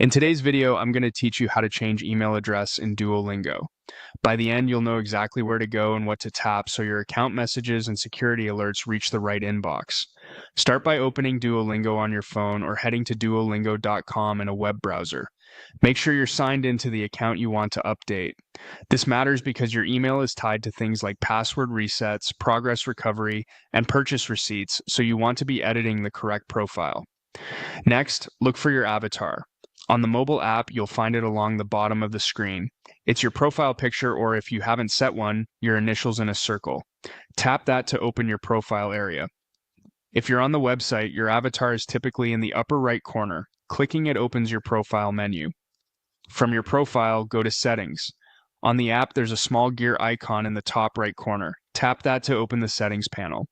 In today's video, I'm going to teach you how to change email address in Duolingo. By the end, you'll know exactly where to go and what to tap so your account messages and security alerts reach the right inbox. Start by opening Duolingo on your phone or heading to duolingo.com in a web browser. Make sure you're signed into the account you want to update. This matters because your email is tied to things like password resets, progress recovery, and purchase receipts, so you want to be editing the correct profile. Next, look for your avatar. On the mobile app, you'll find it along the bottom of the screen. It's your profile picture, or if you haven't set one, your initials in a circle. Tap that to open your profile area. If you're on the website, your avatar is typically in the upper right corner. Clicking it opens your profile menu. From your profile, go to Settings. On the app, there's a small gear icon in the top right corner. Tap that to open the Settings panel.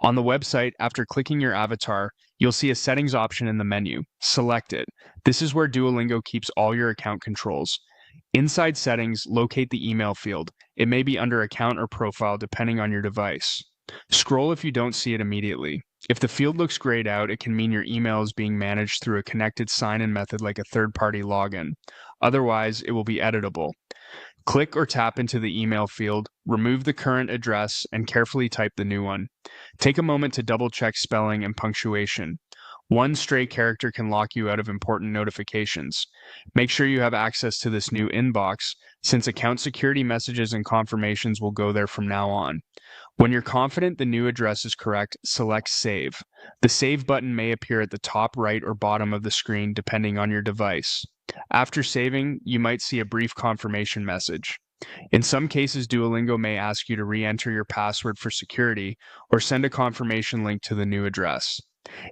On the website, after clicking your avatar, you'll see a settings option in the menu. Select it. This is where Duolingo keeps all your account controls. Inside settings, locate the email field. It may be under account or profile depending on your device. Scroll if you don't see it immediately. If the field looks grayed out, it can mean your email is being managed through a connected sign-in method like a third-party login. Otherwise, it will be editable. Click or tap into the email field, remove the current address, and carefully type the new one. Take a moment to double-check spelling and punctuation. One stray character can lock you out of important notifications. Make sure you have access to this new inbox, since account security messages and confirmations will go there from now on. When you're confident the new address is correct, select Save. The Save button may appear at the top right or bottom of the screen depending on your device. After saving, you might see a brief confirmation message. In some cases, Duolingo may ask you to re-enter your password for security or send a confirmation link to the new address.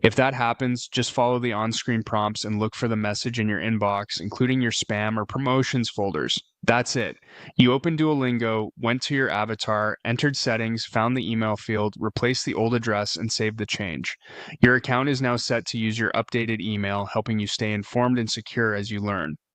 If that happens, just follow the on-screen prompts and look for the message in your inbox, including your spam or promotions folders. That's it. You opened Duolingo, went to your avatar, entered settings, found the email field, replaced the old address, and saved the change. Your account is now set to use your updated email, helping you stay informed and secure as you learn.